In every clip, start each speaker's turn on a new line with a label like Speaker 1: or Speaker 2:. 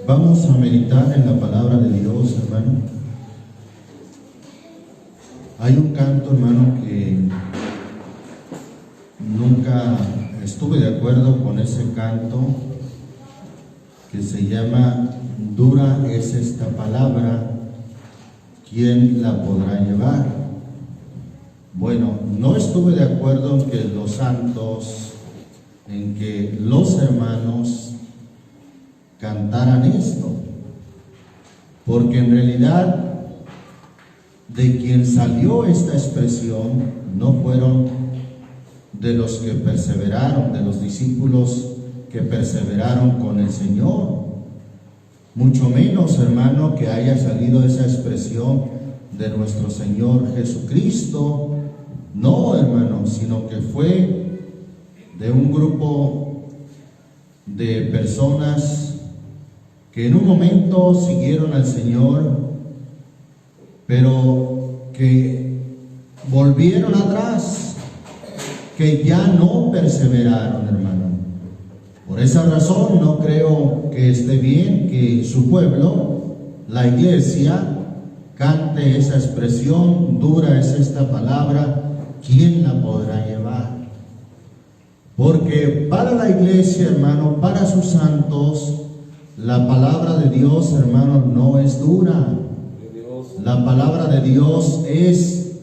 Speaker 1: Vamos a meditar en la palabra de Dios, hermano. Hay un canto, hermano, que nunca estuve de acuerdo con ese canto, que se llama "Dura es esta palabra, ¿quién la podrá llevar?". Bueno, no estuve de acuerdo en que los santos, en que los hermanos cantaran esto, porque en realidad de quien salió esta expresión no fueron de los que perseveraron, de los discípulos que perseveraron con el Señor, mucho menos, hermano, que haya salido esa expresión de nuestro Señor Jesucristo. No, hermano, sino que fue de un grupo de personas que en un momento siguieron al Señor, pero que volvieron atrás, que ya no perseveraron, hermano. Por esa razón no creo que esté bien que su pueblo, la iglesia, cante esa expresión: dura es esta palabra, ¿quién la podrá llevar? Porque para la iglesia, hermano, para sus santos, la palabra de Dios, hermano, no es dura. La palabra de Dios es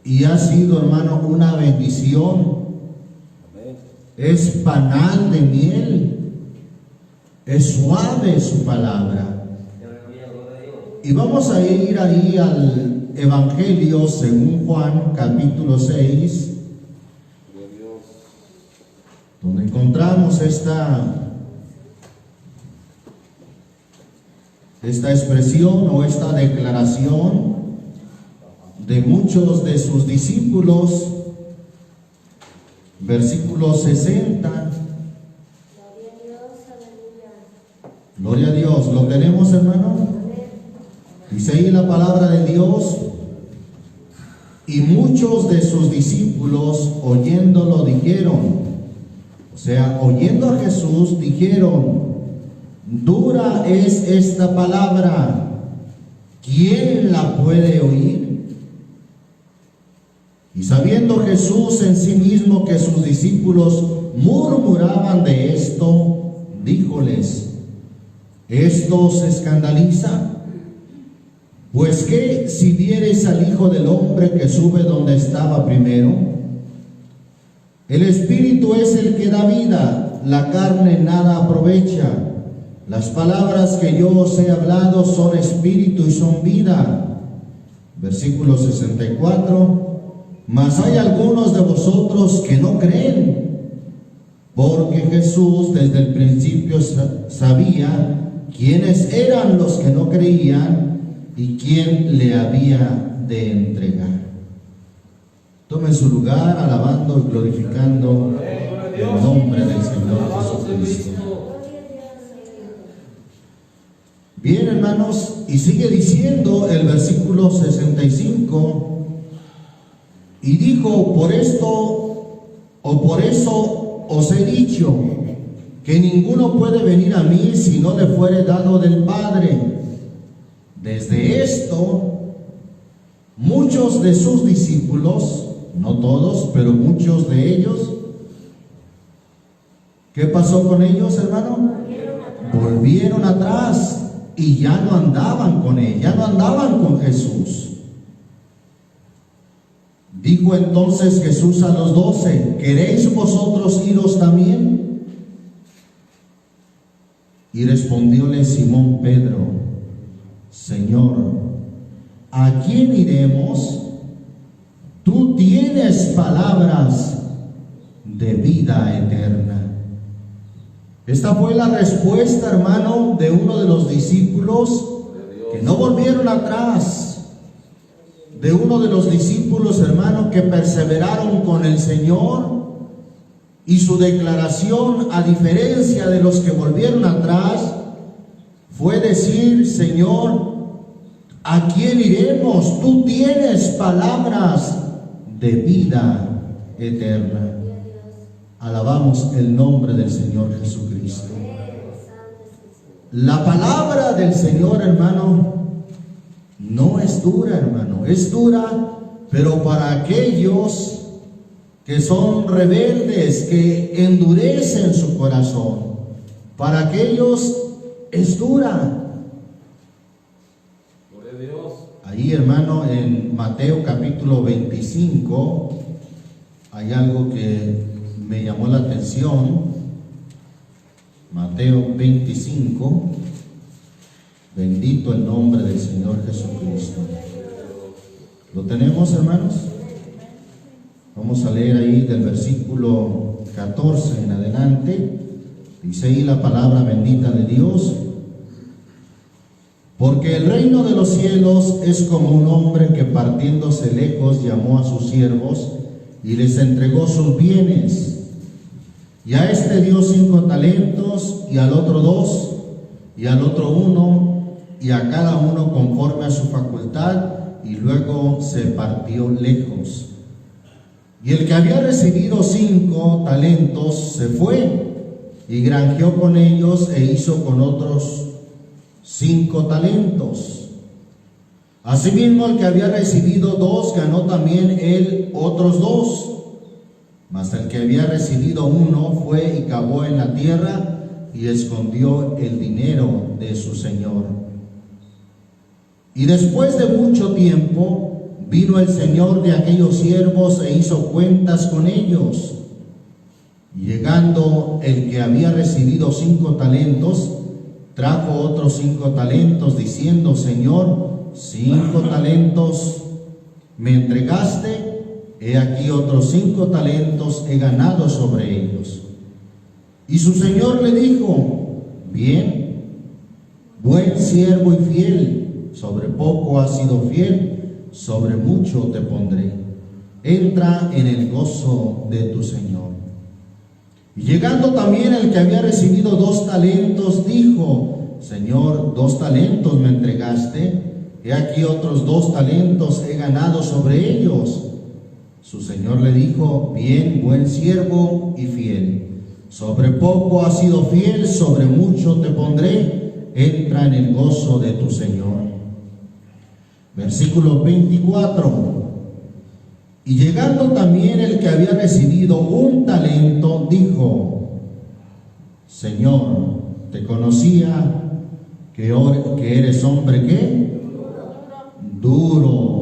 Speaker 1: y ha sido, hermano, una bendición. Es panal de miel. Es suave su palabra. Y vamos a ir ahí al Evangelio según Juan, capítulo 6, donde encontramos esta expresión o esta declaración de muchos de sus discípulos. Versículo 60. Gloria a Dios. ¿Lo tenemos, hermano? Dice ahí la palabra de Dios: y muchos de sus discípulos oyéndolo dijeron, o sea, oyendo a Jesús, dijeron: dura es esta palabra, ¿quién la puede oír? Y sabiendo Jesús en sí mismo que sus discípulos murmuraban de esto, díjoles: ¿esto os escandaliza? Pues que si viereis al Hijo del Hombre que sube donde estaba primero, el Espíritu es el que da vida, la carne nada aprovecha. Las palabras que yo os he hablado son espíritu y son vida. Versículo 64. Mas hay algunos de vosotros que no creen, porque Jesús desde el principio sabía quiénes eran los que no creían y quién le había de entregar. Tomen su lugar alabando y glorificando el nombre del Señor Jesucristo. Bien, hermanos, y sigue diciendo el versículo 65: y dijo: por esto o por eso os he dicho que ninguno puede venir a mí si no le fuere dado del Padre. Desde esto, muchos de sus discípulos, no todos, pero muchos de ellos, ¿qué pasó con ellos, hermano? Volvieron atrás y ya no andaban con él, ya no andaban con Jesús. Dijo entonces Jesús a los 12: ¿queréis vosotros iros también? Y respondióle Simón Pedro: Señor, ¿a quién iremos? Tú tienes palabras de vida eterna. Esta fue la respuesta, hermano, de uno de los discípulos que no volvieron atrás. De uno de los discípulos, hermano, que perseveraron con el Señor. Y su declaración, a diferencia de los que volvieron atrás, fue decir: Señor, ¿a quién iremos? Tú tienes palabras de vida eterna. Alabamos el nombre del Señor Jesucristo. La palabra del Señor, hermano, no es dura, hermano. Es dura, pero para aquellos que son rebeldes, que endurecen su corazón, para aquellos es dura.
Speaker 2: Gloria a Dios.
Speaker 1: Ahí, hermano, en Mateo capítulo 25, hay algo que me llamó la atención. Mateo 25, bendito el nombre del Señor Jesucristo. ¿Lo tenemos, hermanos? Vamos a leer ahí del versículo 14 en adelante. Dice ahí la palabra bendita de Dios: porque el reino de los cielos es como un hombre que partiéndose lejos llamó a sus siervos y les entregó sus bienes. Y a este dio 5 talentos, y al otro 2, y al otro 1, y a cada uno conforme a su facultad, y luego se partió lejos. Y el que había recibido 5 talentos se fue, y granjeó con ellos, e hizo con otros 5 talentos. Asimismo, el que había recibido 2 ganó también él otros 2. Mas el que había recibido 1 fue y cavó en la tierra y escondió el dinero de su señor. Y después de mucho tiempo vino el señor de aquellos siervos e hizo cuentas con ellos. Y llegando el que había recibido 5 talentos, trajo otros 5 talentos, diciendo: Señor, 5 talentos me entregaste, he aquí otros 5 talentos he ganado sobre ellos. Y su señor le dijo: bien, buen siervo y fiel, sobre poco has sido fiel, sobre mucho te pondré. Entra en el gozo de tu señor. Y llegando también el que había recibido 2 talentos, dijo: Señor, 2 talentos me entregaste, he aquí otros 2 talentos he ganado sobre ellos. Su señor le dijo: bien, buen siervo y fiel, sobre poco has sido fiel, sobre mucho te pondré, entra en el gozo de tu señor. Versículo 24. Y llegando también el que había recibido 1 talento, dijo: Señor, te conocía que eres hombre, ¿qué? Duro.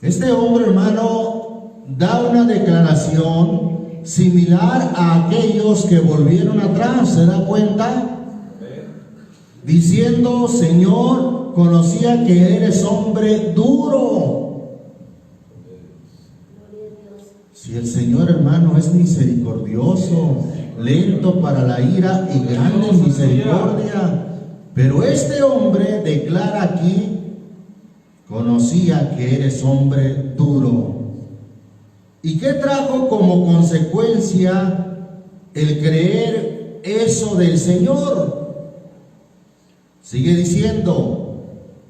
Speaker 1: Este hombre, hermano, da una declaración similar a aquellos que volvieron atrás. ¿Se da cuenta? Diciendo: Señor, conocía que eres hombre duro. Si el Señor, hermano, es misericordioso, lento para la ira y grande en misericordia, pero este hombre declara aquí: conocía que eres hombre duro. ¿Y qué trajo como consecuencia el creer eso del Señor? Sigue diciendo: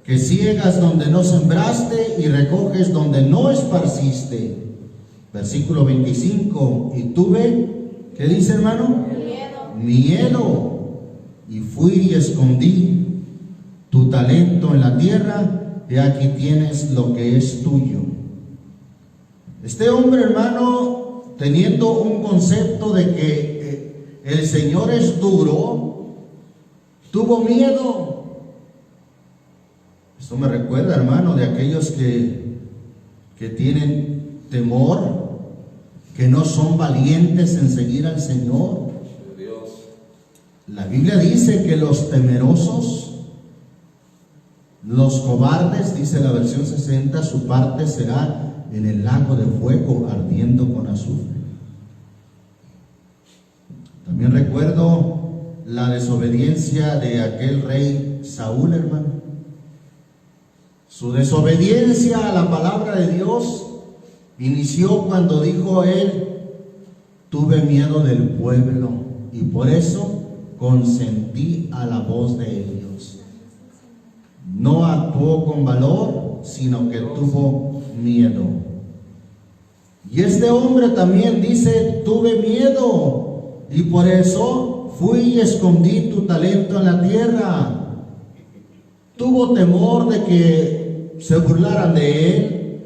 Speaker 1: que ciegas donde no sembraste y recoges donde no esparciste. Versículo 25. Y tuve, ¿qué dice, hermano? Miedo. Y fui y escondí tu talento en la tierra, y aquí tienes lo que es tuyo. Este hombre, hermano, teniendo un concepto de que el Señor es duro, tuvo miedo. Esto me recuerda, hermano, de aquellos que tienen temor, que no son valientes en seguir al Señor. La Biblia dice que los temerosos, los cobardes, dice la versión 60, su parte será en el lago de fuego ardiendo con azufre. También recuerdo la desobediencia de aquel rey Saúl, hermano. Su desobediencia a la palabra de Dios inició cuando dijo él: tuve miedo del pueblo y por eso consentí a la voz de ellos. No actuó con valor, sino que tuvo miedo. Y este hombre también dice: tuve miedo y por eso fui y escondí tu talento en la tierra. Tuvo temor de que se burlaran de él,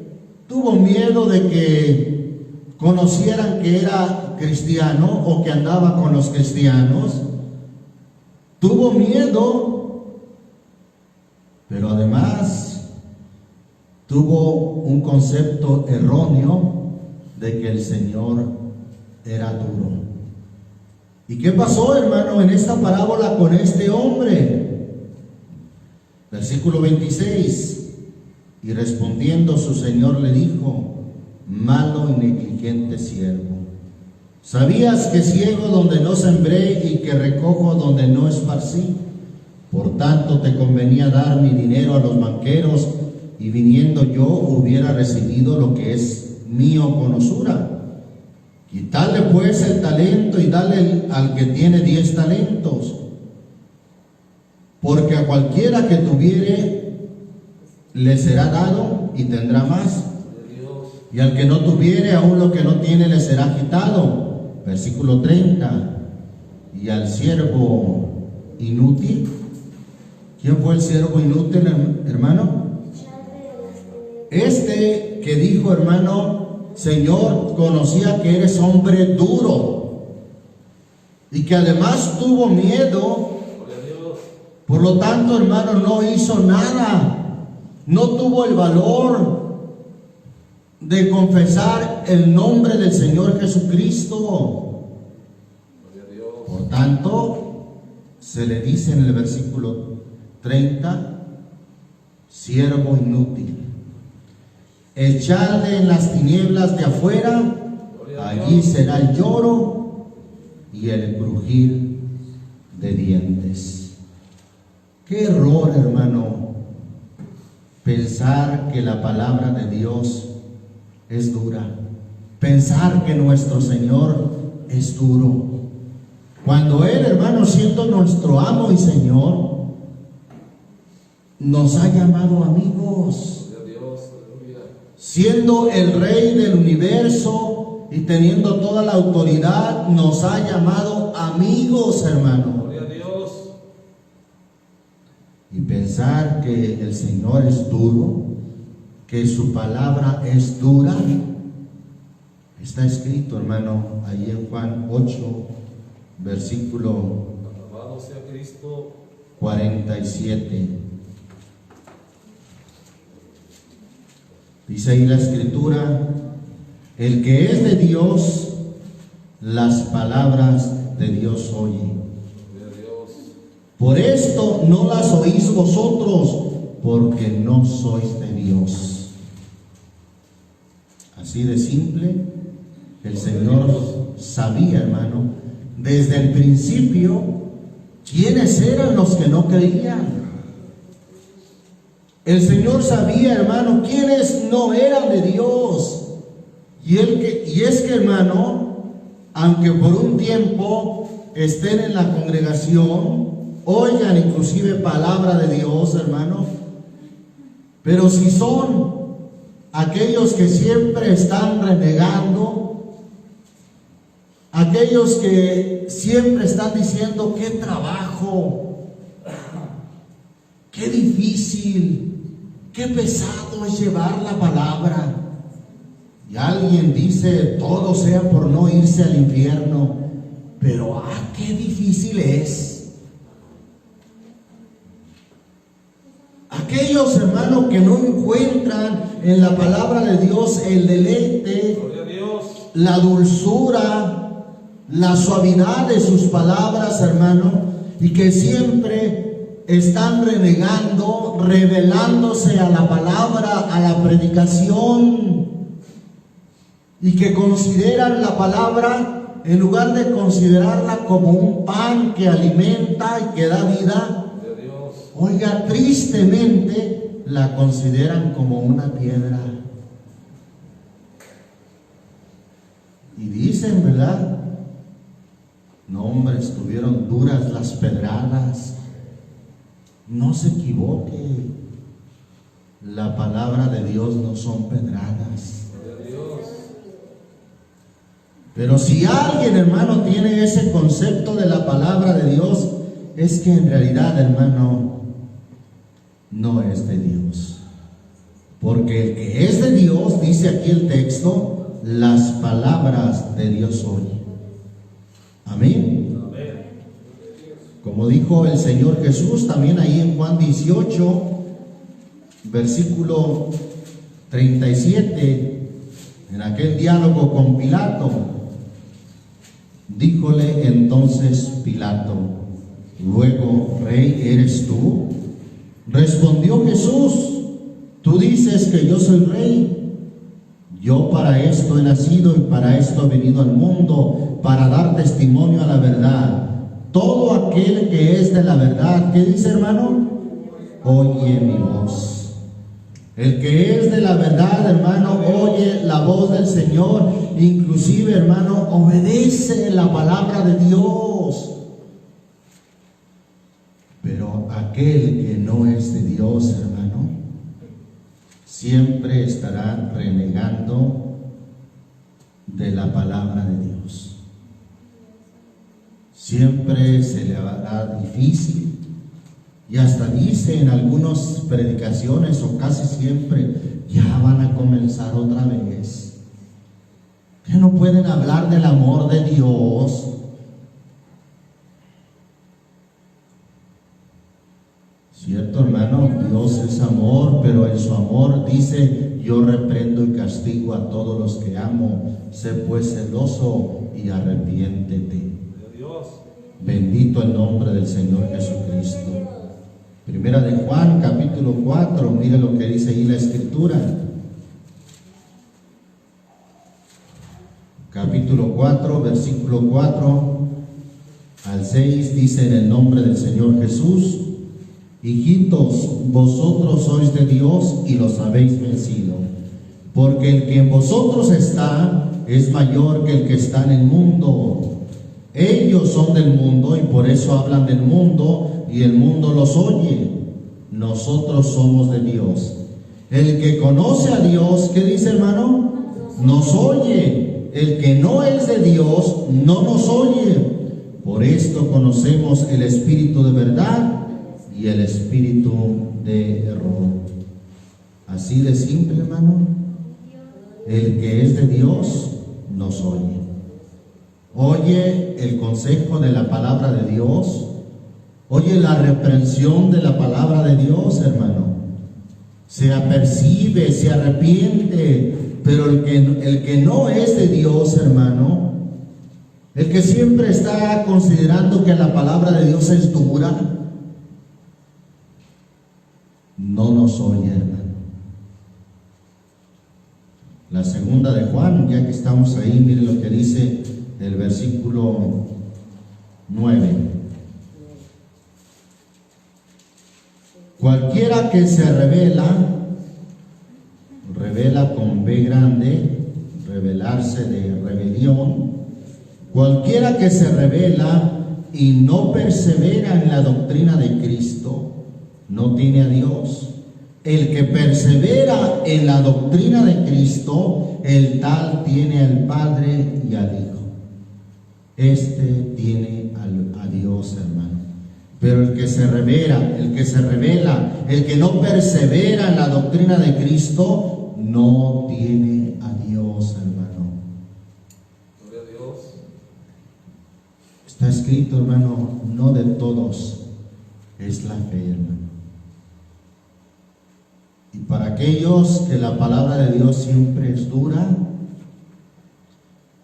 Speaker 1: tuvo miedo de que conocieran que era cristiano o que andaba con los cristianos, tuvo miedo, pero además tuvo un concepto erróneo de que el Señor era duro. ¿Y qué pasó, hermano, en esta parábola con este hombre? Versículo 26. Y respondiendo su señor le dijo: malo y negligente siervo, ¿sabías que ciego donde no sembré y que recojo donde no esparcí? Por tanto te convenía dar mi dinero a los banqueros, y viniendo yo hubiera recibido lo que es mío con usura. Quitadle pues el talento y dale al que tiene 10 talentos, porque a cualquiera que tuviere le será dado y tendrá más, y al que no tuviere, aún lo que no tiene le será quitado. Versículo 30. Y al siervo inútil, ¿quién fue el siervo inútil, hermano? Este que dijo, hermano: Señor, conocía que eres hombre duro y que además tuvo miedo. Por lo tanto, hermano, no hizo nada, no tuvo el valor de confesar el nombre del Señor Jesucristo. Por tanto, se le dice en el versículo 30: siervo inútil, echadle en las tinieblas de afuera, allí será el lloro y el crujir de dientes. Qué error, hermano, pensar que la palabra de Dios es dura, pensar que nuestro Señor es duro, cuando Él, hermano, siendo nuestro amo y Señor, nos ha llamado amigos. Siendo el Rey del universo y teniendo toda la autoridad, nos ha llamado amigos, hermano. Y pensar que el Señor es duro, que su palabra es dura, está escrito, hermano, ahí en Juan 8, versículo 47. Dice ahí la escritura: el que es de Dios, las palabras de Dios oye. Por esto no las oís vosotros, porque no sois de Dios. Así de simple, el Señor sabía, hermano, desde el principio, quiénes eran los que no creían. El Señor sabía, hermano, quiénes no eran de Dios. Y es que, hermano, aunque por un tiempo estén en la congregación, oigan inclusive palabra de Dios, hermano, pero si son aquellos que siempre están renegando, aquellos que siempre están diciendo: qué trabajo, qué difícil, qué pesado es llevar la palabra. Y alguien dice: todo sea por no irse al infierno, pero qué difícil es. Aquellos, hermanos, que no encuentran en la palabra de Dios el deleite, la dulzura, la suavidad de sus palabras, hermano, y que siempre están renegando, rebelándose a la palabra, a la predicación, y que consideran la palabra, en lugar de considerarla como un pan que alimenta y que da vida, oiga, tristemente la consideran como una piedra. Y dicen, ¿verdad? No, hombre, estuvieron duras las pedradas. No se equivoque, la palabra de Dios no son pedradas. Pero si alguien, hermano, tiene ese concepto de la palabra de Dios, es que en realidad, hermano, no es de Dios. Porque el que es de Dios, dice aquí el texto, las palabras de Dios oye. Amén. Como dijo el Señor Jesús también ahí en Juan 18, versículo 37, en aquel diálogo con Pilato, díjole entonces Pilato: ¿luego rey eres tú? Respondió Jesús: tú dices que yo soy rey. Yo para esto he nacido y para esto he venido al mundo, para dar testimonio a la verdad. Todo aquel que es de la verdad, ¿qué dice, hermano? Oye mi voz. El que es de la verdad, hermano, oye la voz del Señor. Inclusive, hermano, obedece la palabra de Dios. Pero aquel que no es de Dios, hermano, siempre estará renegando de la palabra de Dios. Siempre se le hará difícil, y hasta dice en algunas predicaciones, o casi siempre, ya van a comenzar otra vez. Que no pueden hablar del amor de Dios. Cierto, hermano, Dios es amor, pero en su amor dice: yo reprendo y castigo a todos los que amo. Sé pues celoso y arrepiéntete. Bendito el nombre del Señor Jesucristo. Primera de Juan, capítulo 4, mire lo que dice ahí la Escritura. Capítulo 4, versículo 4 al 6, dice: en el nombre del Señor Jesús, hijitos, vosotros sois de Dios y los habéis vencido, porque el que en vosotros está es mayor que el que está en el mundo. Ellos son del mundo y por eso hablan del mundo y el mundo los oye. Nosotros somos de Dios. El que conoce a Dios, ¿qué dice, hermano? Nos oye. El que no es de Dios no nos oye. Por esto conocemos el espíritu de verdad y el espíritu de error. Así de simple, hermano. El que es de Dios nos oye. Oye el consejo de la palabra de Dios. Oye la reprensión de la palabra de Dios, hermano. Se apercibe, se arrepiente. Pero el que no es de Dios, hermano, el que siempre está considerando que la palabra de Dios es dura, no nos oye, hermano. La segunda de Juan, ya que estamos ahí, miren lo que dice el versículo 9. Cualquiera que se revela con B grande, revelarse de rebelión. Cualquiera que se revela y no persevera en la doctrina de Cristo, no tiene a Dios. El que persevera en la doctrina de Cristo, el tal tiene al Padre y al Hijo. Este tiene a Dios, hermano. Pero el que se revela, el que no persevera en la doctrina de Cristo, no tiene a Dios, hermano.
Speaker 2: Gloria a Dios.
Speaker 1: Está escrito, hermano, no de todos es la fe, hermano. Y para aquellos que la palabra de Dios siempre es dura,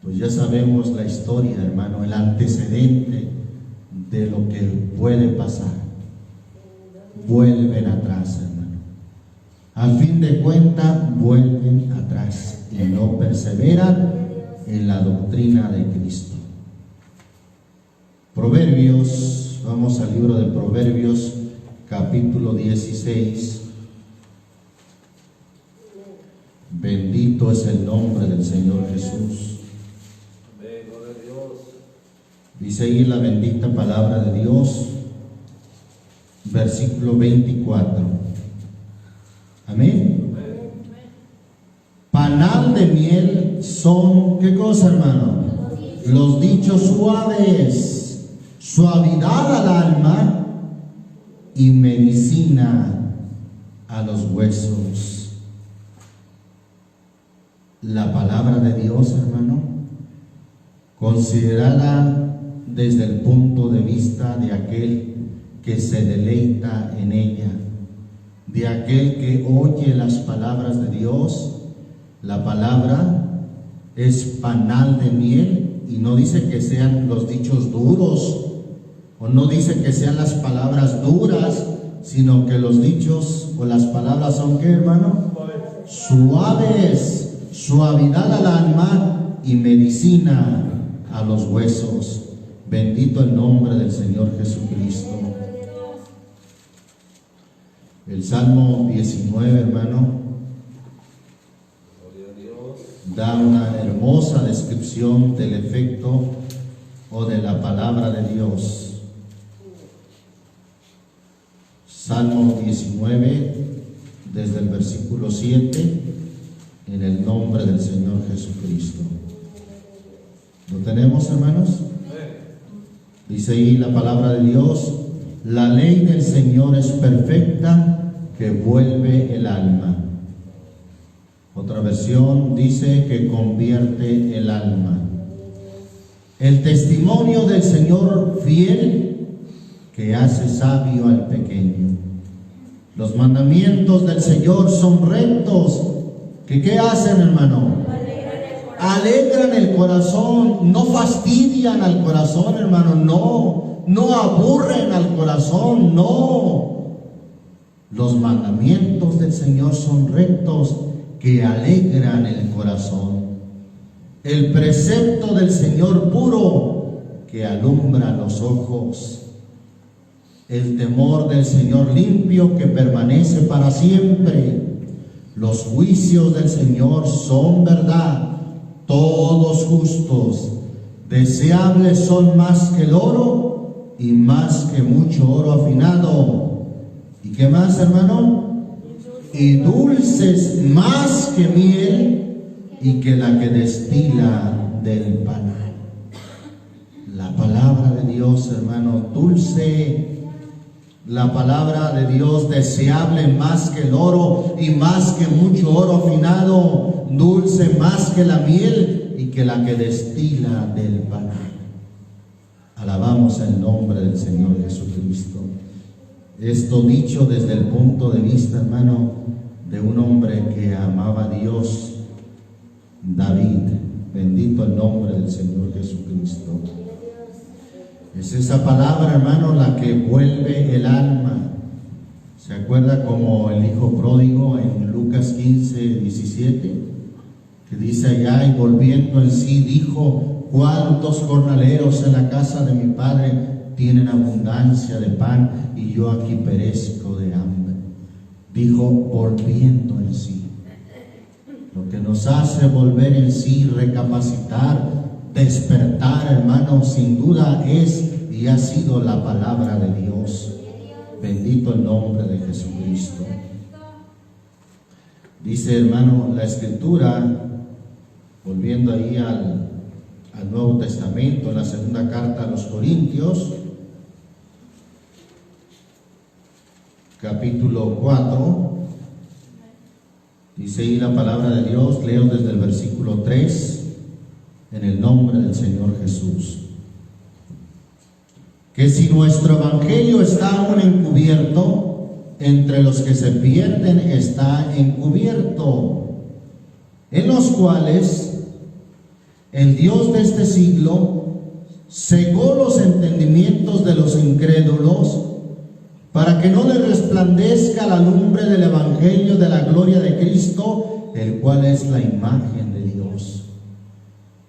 Speaker 1: pues ya sabemos la historia, hermano, el antecedente de lo que puede pasar. Vuelven atrás, hermano. Al fin de cuentas, vuelven atrás y no perseveran en la doctrina de Cristo. Proverbios, vamos al libro de Proverbios, capítulo 16. Bendito es el nombre del Señor Jesús.
Speaker 2: Amén, gloria a Dios.
Speaker 1: Dice ahí la bendita palabra de Dios, versículo 24. Amén.
Speaker 2: Amén.
Speaker 1: Panal de miel son, ¿qué cosa, hermano? los dichos suaves, suavidad al alma y medicina a los huesos. La palabra de Dios, hermano, considerada desde el punto de vista de aquel que se deleita en ella, de aquel que oye las palabras de Dios. La palabra es panal de miel, y no dice que sean los dichos duros, o no dice que sean las palabras duras, sino que los dichos o las palabras son, ¿qué, hermano? Suaves, suavidad al alma y medicina a los huesos. Bendito el nombre del Señor Jesucristo. El Salmo 19, hermano, da una hermosa descripción del efecto o de la palabra de Dios. Salmo 19, desde el versículo 7, en el nombre del Señor Jesucristo. ¿Lo tenemos, hermanos? Dice ahí la palabra de Dios: la ley del Señor es perfecta, que vuelve el alma. Otra versión dice que convierte el alma. El testimonio del Señor fiel, que hace sabio al pequeño. Los mandamientos del Señor son rectos, que ¿qué hacen, hermano? Alegran el corazón, no fastidian al corazón, hermano, no aburren al corazón, no. Los mandamientos del Señor son rectos, que alegran el corazón. El precepto del Señor puro, que alumbra los ojos. El temor del Señor limpio, que permanece para siempre. Los juicios del Señor son verdad, todos justos. Deseables son más que el oro y más que mucho oro afinado. ¿Y qué más, hermano? Y dulces más que miel y que la que destila del panal. La palabra de Dios, hermano, dulce. La palabra de Dios deseable más que el oro y más que mucho oro afinado, dulce más que la miel y que la que destila del panal. Alabamos el nombre del Señor Jesucristo. Esto dicho desde el punto de vista, hermano, de un hombre que amaba a Dios, David. Bendito el nombre del Señor Jesucristo. Es esa palabra, hermano, la que vuelve el alma. ¿Se acuerda como el hijo pródigo en Lucas 15, 17? Que dice allá: y volviendo en sí dijo: ¿cuántos jornaleros en la casa de mi padre tienen abundancia de pan y yo aquí perezco de hambre? Dijo volviendo en sí. Lo que nos hace volver en sí, recapacitar, despertar, hermano, sin duda es y ha sido la palabra de Dios. Bendito el nombre de Jesucristo. Dice, hermano, la Escritura, volviendo ahí al Nuevo Testamento, en la segunda carta a los Corintios, capítulo 4, dice ahí la palabra de Dios. Leo desde el versículo 3, en el nombre del Señor Jesús. Que si nuestro evangelio está aún encubierto, entre los que se pierden está encubierto, en los cuales el Dios de este siglo cegó los entendimientos de los incrédulos, para que no les resplandezca la lumbre del evangelio de la gloria de Cristo, el cual es la imagen de Dios.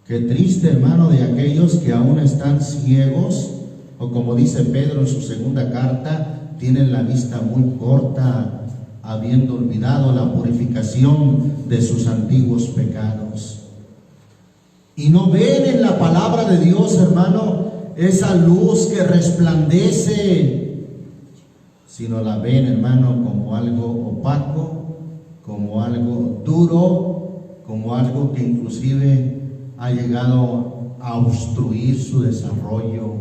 Speaker 1: Qué triste, hermano, de aquellos que aún están ciegos, o como dice Pedro en su segunda carta, tienen la vista muy corta, habiendo olvidado la purificación de sus antiguos pecados. Y no ven en la palabra de Dios, hermano, esa luz que resplandece, sino la ven, hermano, como algo opaco, como algo duro, como algo que inclusive ha llegado a obstruir su desarrollo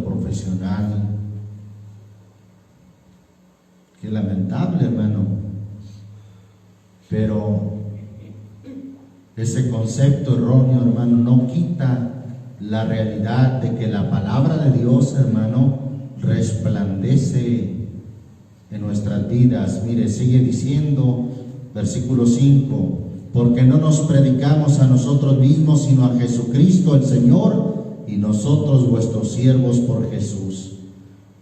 Speaker 1: profesional. Qué lamentable, hermano. Pero ese concepto erróneo, hermano, no quita la realidad de que la palabra de Dios, hermano, resplandece en nuestras vidas. Mire, sigue diciendo, versículo 5, porque no nos predicamos a nosotros mismos, sino a Jesucristo el Señor, y nosotros vuestros siervos por Jesús.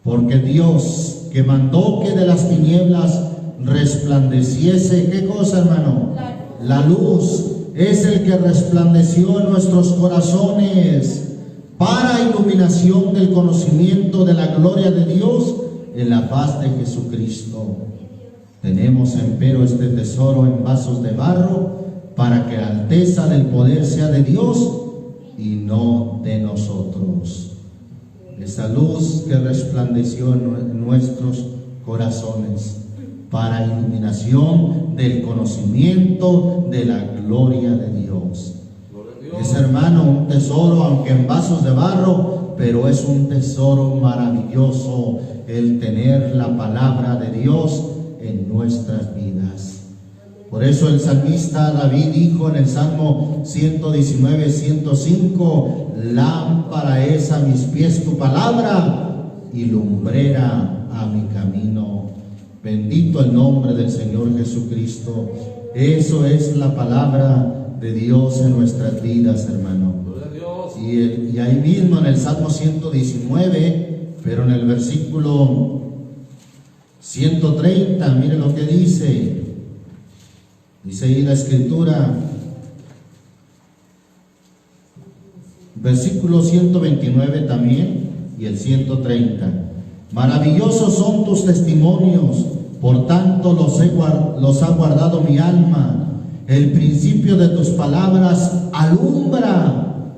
Speaker 1: Porque Dios, que mandó que de las tinieblas resplandeciese, ¿qué cosa, hermano? La luz, es el que resplandeció en nuestros corazones para iluminación del conocimiento de la gloria de Dios en la faz de Jesucristo. Tenemos empero este tesoro en vasos de barro, para que la alteza del poder sea de Dios y no de nosotros. Esa luz que resplandeció en nuestros corazones para iluminación del conocimiento de la gloria de Dios. Es, hermano, un tesoro, aunque en vasos de barro, pero es un tesoro maravilloso el tener la palabra de Dios en nuestras vidas. Por eso el salmista David dijo en el Salmo 119, 105, lámpara es a mis pies tu palabra y lumbrera a mi camino. Bendito el nombre del Señor Jesucristo. Eso es la palabra de Dios en nuestras vidas, hermano. Y ahí mismo en el Salmo 119, pero en el versículo 130, mire lo que dice. Dice ahí la escritura, versículo 129 también y el 130. Maravillosos son tus testimonios, por tanto los ha guardado mi alma. El principio de tus palabras alumbra,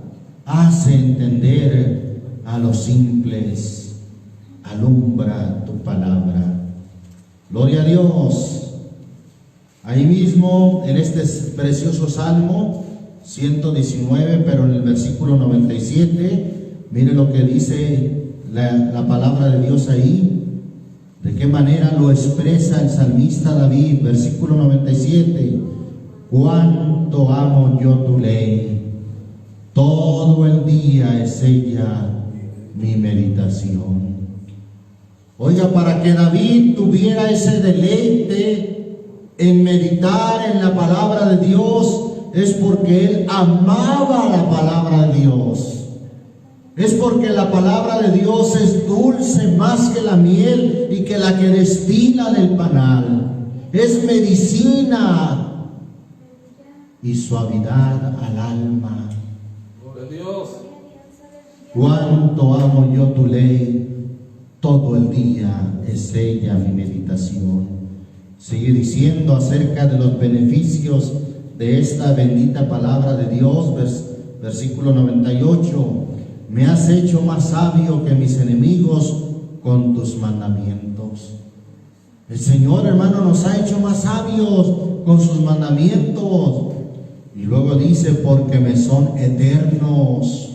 Speaker 1: hace entender a los simples. Alumbra tu palabra. Gloria a Dios. Ahí mismo, en este precioso Salmo 119, pero en el versículo 97, mire lo que dice la palabra de Dios ahí. De qué manera lo expresa el salmista David, versículo 97. Cuánto amo yo tu ley, todo el día es ella mi meditación. Oiga, para que David tuviera ese deleite en meditar en la palabra de Dios, es porque él amaba la palabra de Dios. Es porque la palabra de Dios es dulce más que la miel y que la que destila del panal. Es medicina y suavidad al alma.
Speaker 2: Gloria a Dios.
Speaker 1: Cuánto amo yo tu ley, todo el día es ella mi meditación. Sigue diciendo acerca de los beneficios de esta bendita palabra de Dios, versículo 98. Me has hecho más sabio que mis enemigos con tus mandamientos. El Señor, hermano, nos ha hecho más sabios con sus mandamientos. Y luego dice, porque me son eternos.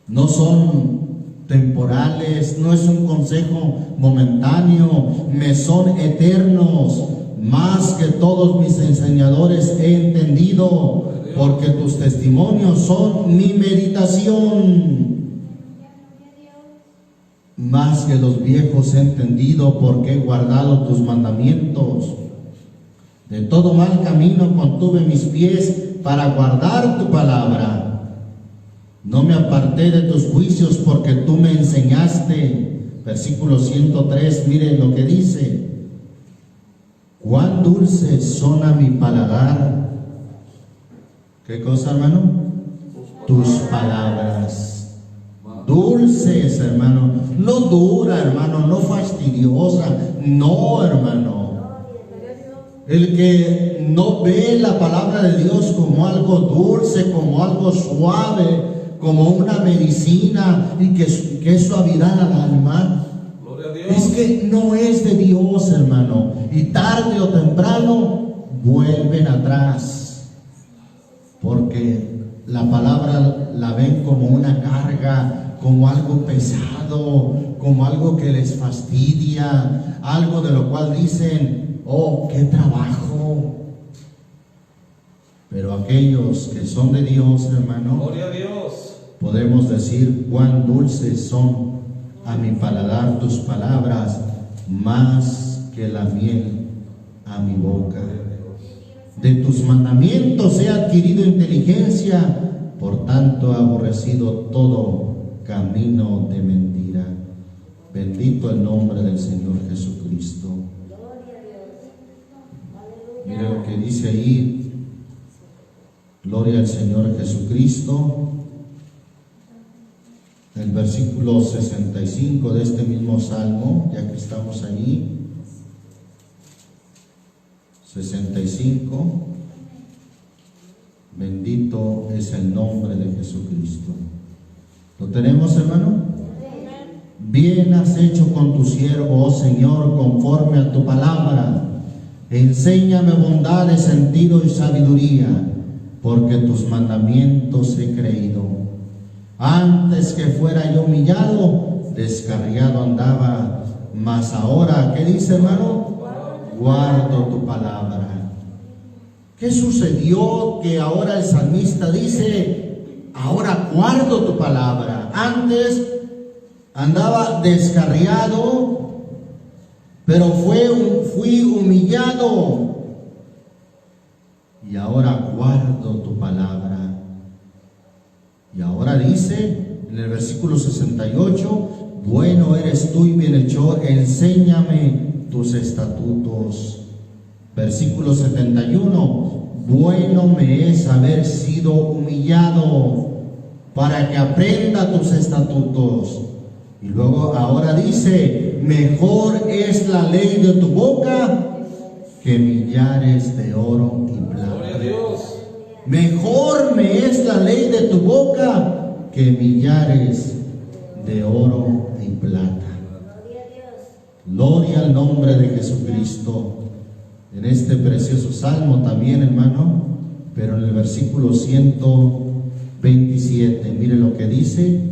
Speaker 1: No son temporales, no es un consejo momentáneo, me son eternos. Más que todos mis enseñadores he entendido, porque tus testimonios son mi meditación. Más que los viejos he entendido, porque he guardado tus mandamientos. De todo mal camino contuve mis pies para guardar tu palabra. No me aparté de tus juicios, porque tú me enseñaste. Versículo 103, miren lo que dice. Cuán dulces son a mi paladar. ¿Qué cosa, hermano? Tus palabras. Dulces, hermano. No dura, hermano. No fastidiosa. No, hermano. El que no ve la palabra de Dios como algo dulce, como algo suave, como una medicina y que es suavidad al alma, es que no es de Dios, hermano. Y tarde o temprano vuelven atrás, porque la palabra la ven como una carga, como algo pesado, como algo que les fastidia, algo de lo cual dicen, oh, qué trabajo. Pero aquellos que son de Dios, hermano,
Speaker 2: Gloria a Dios.
Speaker 1: podemos decir cuán dulces son a mi paladar tus palabras, más que la miel a mi boca. De tus mandamientos he adquirido inteligencia, por tanto he aborrecido todo camino de mentira. Bendito el nombre del Señor Jesucristo. Mira lo que dice ahí. Gloria al Señor Jesucristo. El versículo 65 de este mismo salmo, ya que estamos allí. 65. Bendito es el nombre de Jesucristo. ¿Lo tenemos, hermano? Bien has hecho con tu siervo, oh Señor, conforme a tu palabra. Enséñame bondad, sentido y sabiduría, porque tus mandamientos he creído. Antes que fuera yo humillado, descarriado andaba, mas ahora, ¿qué dice, hermano? Guardo tu palabra. ¿Qué sucedió que ahora el salmista dice, ahora guardo tu palabra? Antes andaba descarriado, pero fui humillado, y ahora guardo tu palabra. Y ahora dice en el versículo 68, bueno eres tú y bienhechor, enséñame tus estatutos. Versículo 71, bueno me es haber sido humillado, para que aprenda tus estatutos. Y luego ahora dice, mejor es la ley de tu boca que millares de oro y plata.
Speaker 2: Gloria a Dios.
Speaker 1: Mejor me es la ley de tu boca que millares de oro y plata. Gloria al nombre de Jesucristo. En este precioso salmo también, hermano, pero en el versículo 127, mire lo que dice.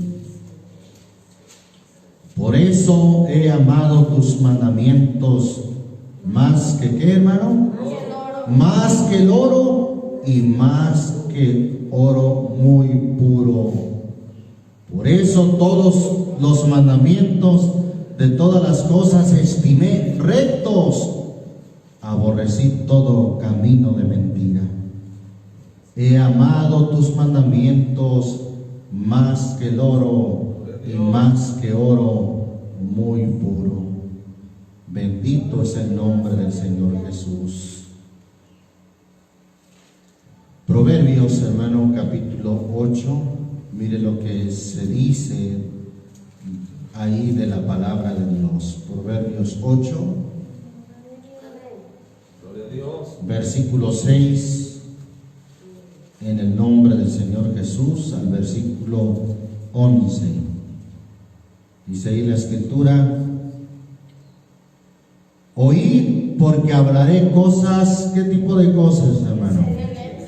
Speaker 1: Por eso he amado tus mandamientos más que, ¿qué, hermano? Más que el oro y más que oro muy puro. Por eso todos los mandamientos de todas las cosas estimé rectos, aborrecí todo camino de mentira. He amado tus mandamientos más que el oro y más que oro muy puro. Bendito es el nombre del Señor Jesús. Proverbios, hermano, capítulo 8. Mire lo que se dice ahí de la palabra de Dios. Proverbios 8,
Speaker 2: Gloria a Dios.
Speaker 1: versículo 6. En el nombre del Señor Jesús, al versículo 11. Dice ahí la escritura: oíd, porque hablaré cosas. ¿Qué tipo de cosas, hermano?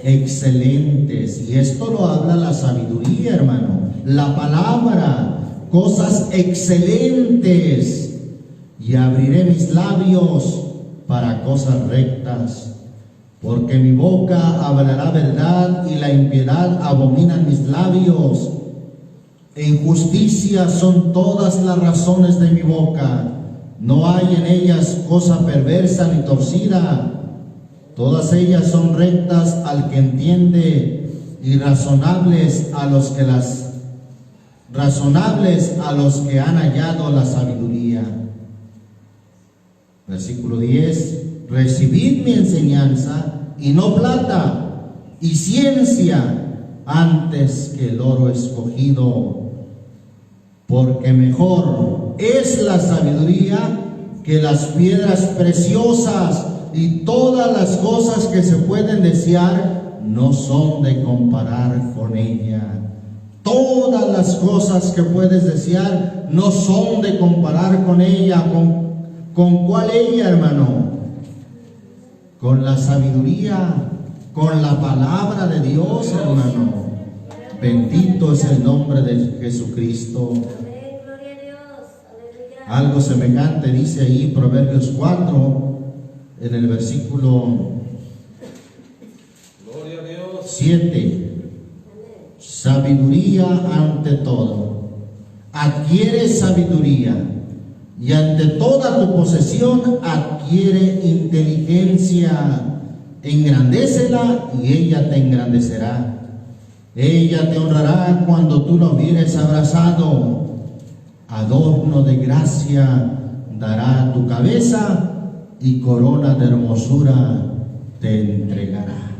Speaker 1: Excelentes. Y esto lo habla la sabiduría, hermano. La palabra, cosas excelentes. Y abriré mis labios para cosas rectas. Porque mi boca hablará verdad y la impiedad abominan mis labios. En justicia son todas las razones de mi boca. No hay en ellas cosa perversa ni torcida. Todas ellas son rectas al que entiende y razonables a los que han hallado la sabiduría. Versículo 10. Recibid mi enseñanza, y no plata, y ciencia, antes que el oro escogido, porque mejor es la sabiduría que las piedras preciosas, y todas las cosas que se pueden desear no son de comparar con ella. Todas las cosas que puedes desear no son de comparar con ella. ¿Con cuál ella, hermano? Con la sabiduría, con la palabra de Dios, hermano. Bendito es el nombre de Jesucristo.
Speaker 3: Amén, gloria a Dios. Aleluya.
Speaker 1: Algo semejante dice ahí Proverbios 4, en el versículo
Speaker 2: Gloria a Dios.
Speaker 1: 7. Sabiduría ante todo. Adquiere sabiduría y ante toda tu posesión adquiere inteligencia. Engrandécela y ella te engrandecerá. Ella te honrará cuando tú la hubieres abrazado. Adorno de gracia dará a tu cabeza y corona de hermosura te entregará.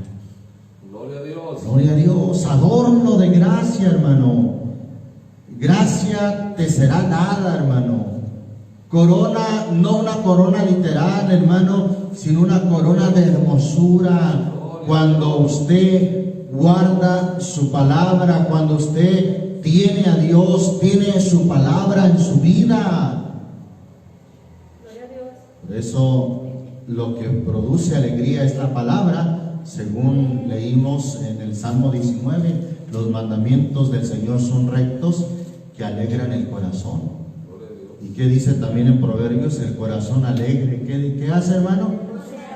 Speaker 2: Gloria a Dios.
Speaker 1: Gloria a Dios. Adorno de gracia, hermano. Gracia te será dada, hermano. Corona, no una corona literal, hermano, sino una corona de hermosura. Cuando usted guarda su palabra, cuando usted tiene a Dios, tiene su palabra en su vida.
Speaker 3: Gloria a Dios.
Speaker 1: Por eso lo que produce alegría es la palabra, según leímos en el Salmo 19, los mandamientos del Señor son rectos que alegran el corazón.
Speaker 2: Gloria a Dios.
Speaker 1: ¿Y qué dice también en Proverbios? El corazón alegre. ¿Qué hace, hermano?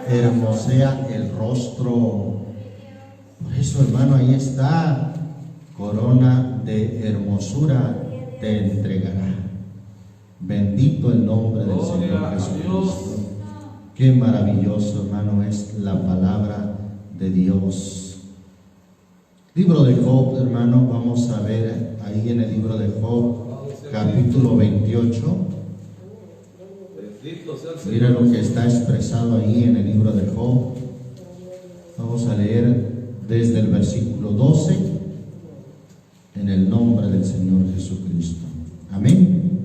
Speaker 1: Hermosea el rostro. Por eso, hermano, ahí está. Corona de hermosura te entregará. Bendito el nombre del
Speaker 2: Gloria
Speaker 1: Señor
Speaker 2: a
Speaker 1: Jesucristo.
Speaker 2: Dios.
Speaker 1: Qué maravilloso, hermano, es la palabra de Dios. Libro de Job, hermano, vamos a ver ahí en el libro de Job, capítulo 28.
Speaker 2: Bendito sea el Señor.
Speaker 1: Mira lo que está expresado ahí en el libro de Job. Vamos a leer desde el versículo 12, en el nombre del Señor Jesucristo. Amén.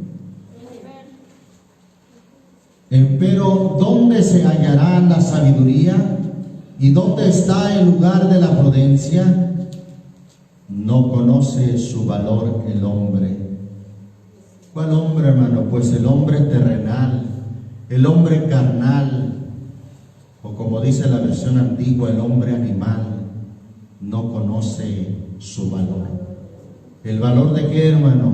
Speaker 1: Empero, ¿dónde se hallará la sabiduría? ¿Y dónde está el lugar de la prudencia? No conoce su valor el hombre. ¿Cuál hombre, hermano? Pues el hombre terrenal, el hombre carnal, o como dice la versión antigua, el hombre animal, no conoce su valor. ¿El valor de qué, hermano?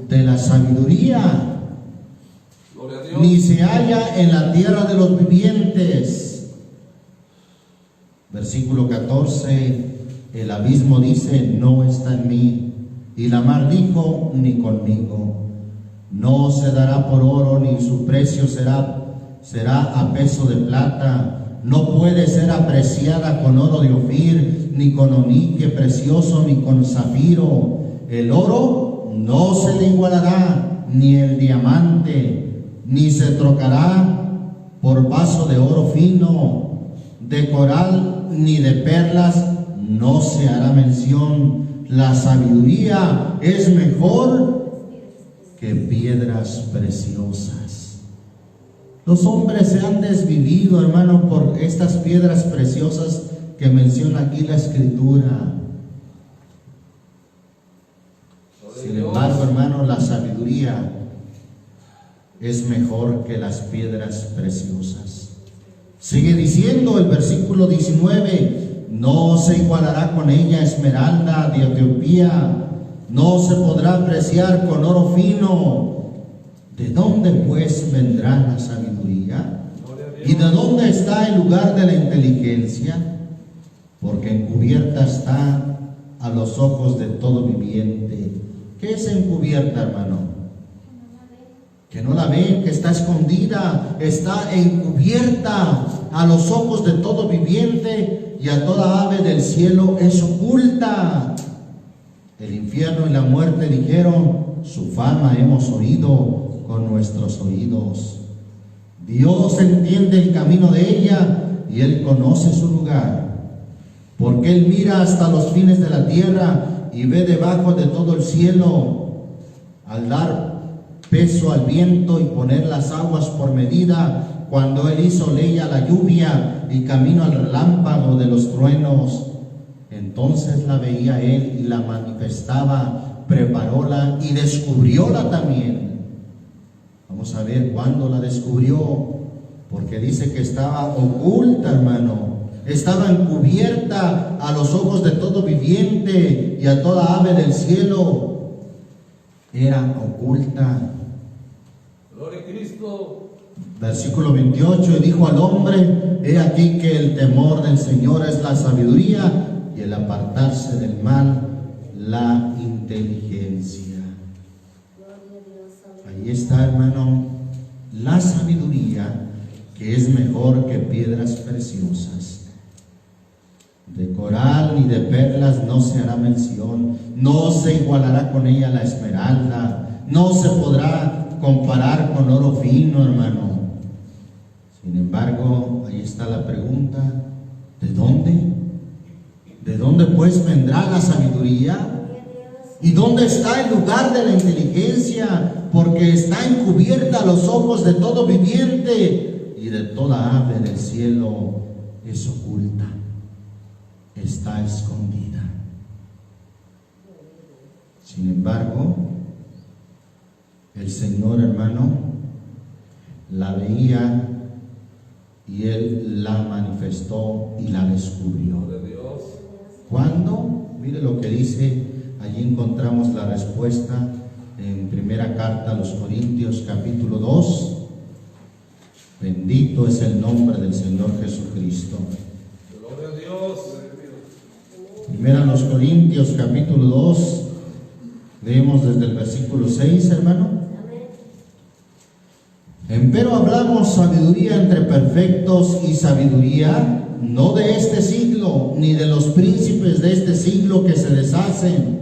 Speaker 1: De la sabiduría.
Speaker 2: Gloria a Dios.
Speaker 1: Ni se halla en la tierra de los vivientes. Versículo 14, el abismo dice, no está en mí, y la mar dijo, ni conmigo. No se dará por oro, ni su precio será a peso de plata. No puede ser apreciada con oro de Ofir, ni con onique precioso, ni con zafiro. El oro no se le igualará, ni el diamante, ni se trocará por vaso de oro fino, de coral ni de perlas no se hará mención. La sabiduría es mejor que piedras preciosas. Los hombres se han desvivido, hermano, por estas piedras preciosas que menciona aquí la Escritura. Sin embargo, hermano, la sabiduría es mejor que las piedras preciosas. Sigue diciendo el versículo 19, no se igualará con ella esmeralda de Etiopía, no se podrá apreciar con oro fino. ¿De dónde pues vendrá la sabiduría? ¿Y de dónde está el lugar de la inteligencia? Porque encubierta está a los ojos de todo viviente. ¿Qué es encubierta, hermano? Que no la ven, que está escondida, está encubierta a los ojos de todo viviente, y a toda ave del cielo es oculta. El infierno y la muerte dijeron, su fama hemos oído con nuestros oídos. Dios entiende el camino de ella y Él conoce su lugar, porque Él mira hasta los fines de la tierra y ve debajo de todo el cielo. Al dar peso al viento y poner las aguas por medida, cuando Él hizo ley a la lluvia y camino al relámpago de los truenos, entonces la veía Él y la manifestaba, preparóla y descubrióla también. Vamos a ver cuándo la descubrió, porque dice que estaba oculta, hermano. estaba encubierta a los ojos de todo viviente y a toda ave del cielo, era oculta.
Speaker 2: Gloria a Cristo.
Speaker 1: Versículo 28, y dijo al hombre: he aquí que el temor del Señor es la sabiduría, y el apartarse del mal la inteligencia. Ahí está, hermano, la sabiduría, que es mejor que piedras preciosas. De coral ni de perlas no se hará mención, no se igualará con ella la esmeralda, no se podrá comparar con oro fino, hermano. Sin embargo, ahí está la pregunta: ¿de dónde? ¿De dónde pues vendrá la sabiduría? ¿Y dónde está el lugar de la inteligencia? Porque está encubierta a los ojos de todo viviente y de toda ave del cielo es oculta, está escondida. Sin embargo, el Señor, hermano, la veía y Él la manifestó y la descubrió.
Speaker 2: Gloria a Dios.
Speaker 1: ¿Cuándo? Mire lo que dice, allí encontramos la respuesta en primera carta a los Corintios, capítulo 2. Bendito es el nombre del Señor Jesucristo.
Speaker 2: Gloria a Dios.
Speaker 1: Primera a los Corintios, capítulo 2. Leemos desde el versículo 6, hermano. Empero hablamos sabiduría entre perfectos, y sabiduría no de este siglo, ni de los príncipes de este siglo que se deshacen,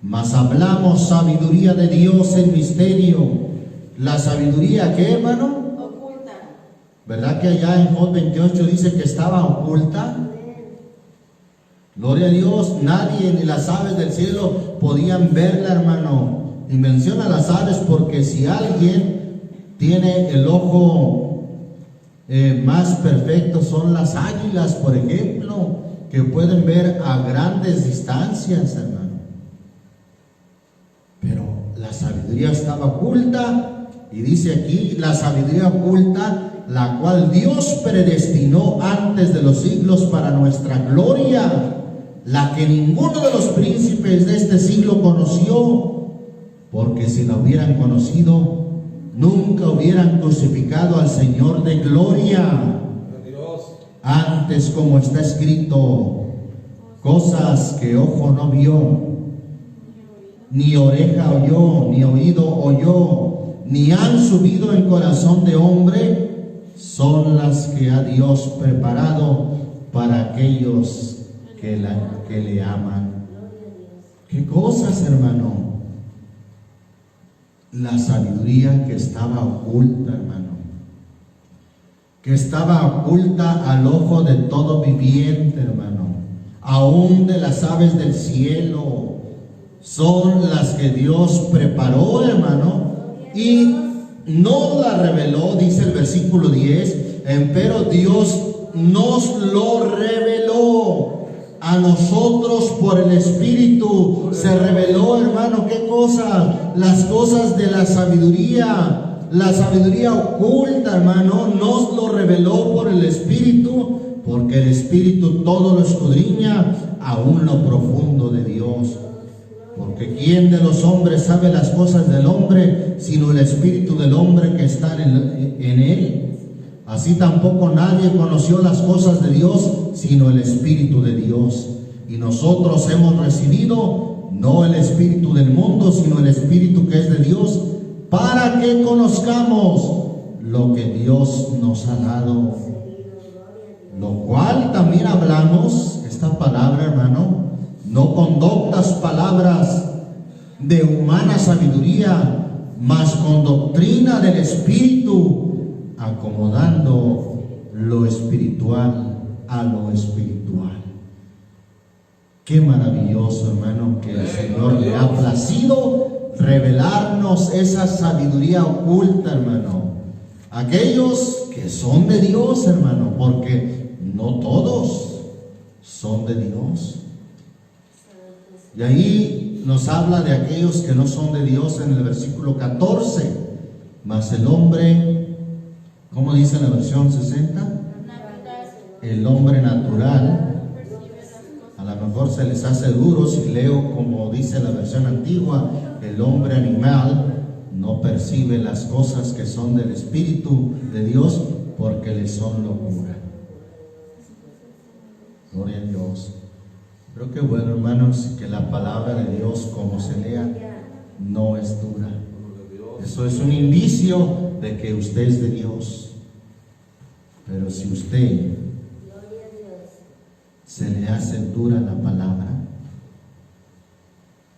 Speaker 1: mas hablamos sabiduría de Dios en misterio. La sabiduría, ¿qué, hermano?
Speaker 4: Oculta.
Speaker 1: ¿Verdad que allá en Job 28 dice que estaba oculta? Gloria a Dios, nadie ni las aves del cielo podían verla, hermano. Y menciona las aves porque si alguien tiene el ojo más perfecto, son las águilas, por ejemplo, que pueden ver a grandes distancias, hermano. Pero la sabiduría estaba oculta, y dice aquí: la sabiduría oculta, la cual Dios predestinó antes de los siglos para nuestra gloria, la que ninguno de los príncipes de este siglo conoció, porque si la hubieran conocido, nunca hubieran crucificado al Señor de gloria.
Speaker 2: Gloria a Dios.
Speaker 1: Antes, como está escrito, cosas que ojo no vio, ni oreja oyó, ni oído oyó, ni han subido en corazón de hombre, son las que ha Dios preparado para aquellos que le aman. ¿Qué cosas, hermano? La sabiduría que estaba oculta, hermano, que estaba oculta al ojo de todo viviente, hermano, aún de las aves del cielo, son las que Dios preparó, hermano, y no la reveló, dice el versículo 10, empero Dios nos lo reveló a nosotros por el Espíritu. Se reveló, hermano, ¿qué cosa? Las cosas de la sabiduría oculta, hermano, nos lo reveló por el Espíritu, porque el Espíritu todo lo escudriña, aún lo profundo de Dios. Porque ¿quién de los hombres sabe las cosas del hombre, sino el Espíritu del hombre que está en él? Así tampoco nadie conoció las cosas de Dios, sino el Espíritu de Dios. Y nosotros hemos recibido no el espíritu del mundo, sino el Espíritu que es de Dios, para que conozcamos lo que Dios nos ha dado. Lo cual también hablamos, esta palabra, hermano, no con doctas palabras de humana sabiduría, mas con doctrina del Espíritu, acomodando lo espiritual a lo espiritual. Qué maravilloso, hermano, que el Señor le ha placido revelarnos esa sabiduría oculta, hermano. Aquellos que son de Dios, hermano, porque no todos son de Dios. Y ahí nos habla de aquellos que no son de Dios en el versículo 14. Mas el hombre, ¿cómo dice la versión 60? el hombre natural, a lo mejor se les hace duro si leo como dice la versión antigua, el hombre animal no percibe las cosas que son del Espíritu de Dios porque le son locura. Gloria a Dios. Creo que bueno, hermanos, que la palabra de Dios como se lea no es dura. Eso es un indicio de que usted es de Dios. Pero si usted se le hace dura la palabra,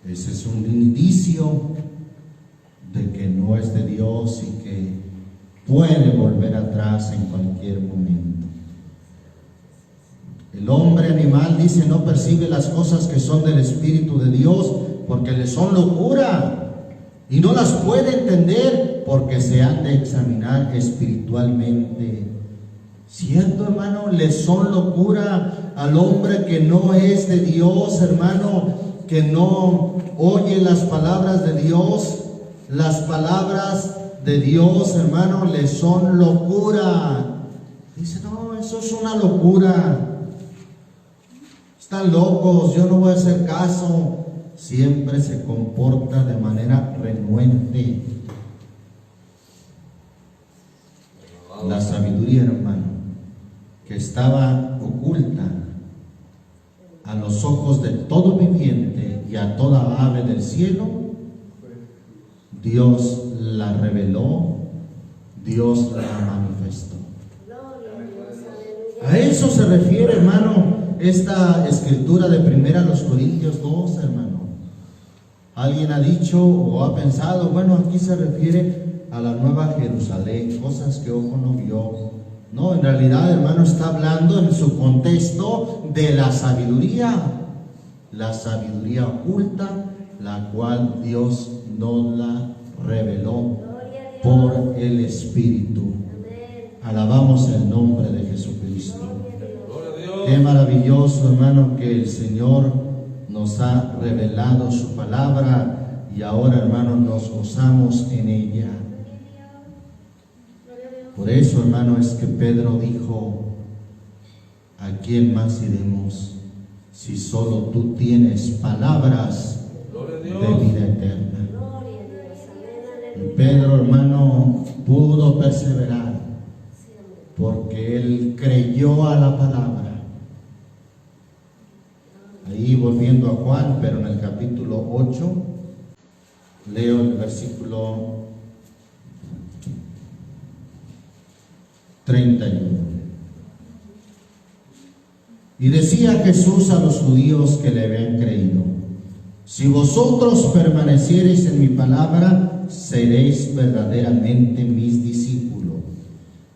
Speaker 1: ese es un indicio de que no es de Dios y que puede volver atrás en cualquier momento. El hombre animal, dice, no percibe las cosas que son del Espíritu de Dios porque le son locura y no las puede entender porque se han de examinar espiritualmente. ¿Cierto, hermano? Le son locura al hombre que no es de Dios, hermano, que no oye las palabras de Dios. Las palabras de Dios, hermano, le son locura. Dice, no, eso es una locura. Están locos, yo no voy a hacer caso. Siempre se comporta de manera renuente. La sabiduría, hermano, que estaba oculta a los ojos de todo viviente y a toda ave del cielo, Dios la reveló, Dios la manifestó. A eso se refiere, hermano, esta escritura de 1 Corintios 2, hermano. Alguien ha dicho o ha pensado, bueno, aquí se refiere a la nueva Jerusalén, cosas que ojo no vio. No, en realidad, hermano, está hablando en su contexto de la sabiduría oculta, la cual Dios nos la reveló por el Espíritu. Alabamos el nombre de Jesucristo. Qué maravilloso, hermano, que el Señor nos ha revelado su palabra y ahora, hermano, nos gozamos en ella. Por eso, hermano, es que Pedro dijo, ¿a quién más iremos si solo tú tienes palabras de vida eterna? Y Pedro, hermano, pudo perseverar porque él creyó a la palabra. Ahí volviendo a Juan, pero en el capítulo 8, leo el versículo 31. Y decía Jesús a los judíos que le habían creído: si vosotros permaneciereis en mi palabra, seréis verdaderamente mis discípulos.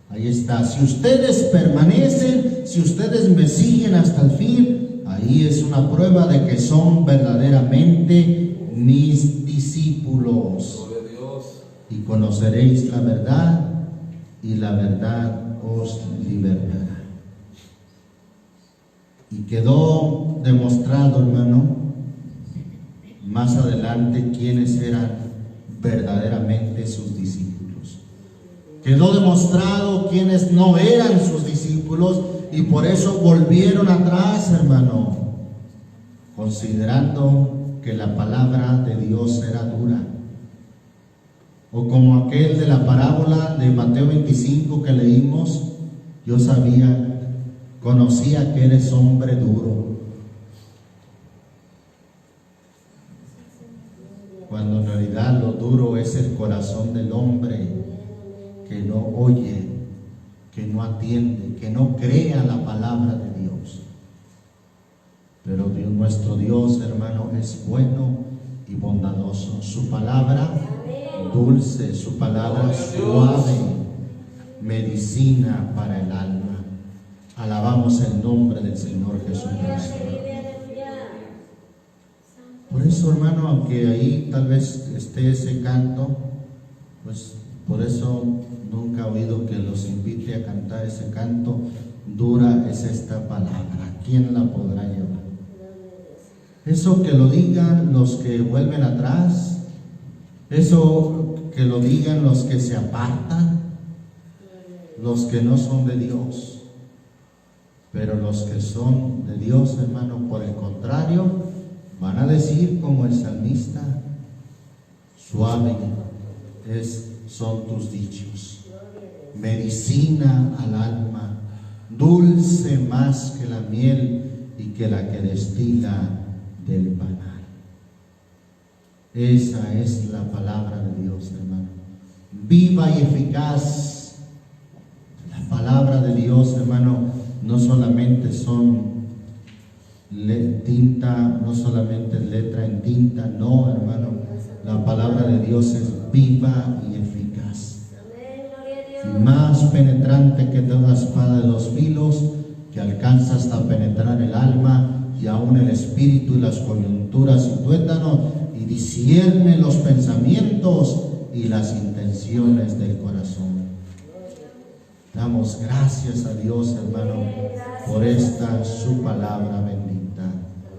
Speaker 1: Ahí está. Si ustedes permanecen, si ustedes me siguen hasta el fin, ahí es una prueba de que son verdaderamente mis discípulos. Y conoceréis la verdad, y la verdad os libertará. Y quedó demostrado, hermano, más adelante quiénes eran verdaderamente sus discípulos. Quedó demostrado quiénes no eran sus discípulos y por eso volvieron atrás, hermano, considerando que la palabra de Dios era dura. O como aquel de la parábola de Mateo 25 que leímos, yo conocía que eres hombre duro. Cuando en realidad lo duro es el corazón del hombre que no oye, que no atiende, que no cree a la palabra de Dios. Pero Dios, nuestro Dios, hermano, es bueno y bondadoso. Su palabra dulce, su palabra suave, medicina para el alma. Alabamos el nombre del Señor Jesucristo. Por eso, hermano, aunque ahí tal vez esté ese canto, pues por eso nunca he oído que los invite a cantar ese canto. Dura es esta palabra, ¿quién la podrá llevar? Eso que lo digan los que vuelven atrás, eso que lo digan los que se apartan, los que no son de Dios. Pero los que son de Dios, hermano, por el contrario, van a decir como el salmista, suave son tus dichos, medicina al alma, dulce más que la miel y que la que destila del panal. Esa es la palabra de Dios, hermano, viva y eficaz. La palabra de Dios, hermano, no solamente son tinta, no solamente letra en tinta, no, hermano, la palabra de Dios es viva y eficaz.
Speaker 3: Amén, gloria a
Speaker 1: Y
Speaker 3: Dios.
Speaker 1: más penetrante que toda espada de 2 filos, que alcanza hasta penetrar el alma y aún el espíritu y las coyunturas y tuétanos, y discierne los pensamientos y las intenciones del corazón. Damos gracias a Dios, hermano, por esta su palabra bendita.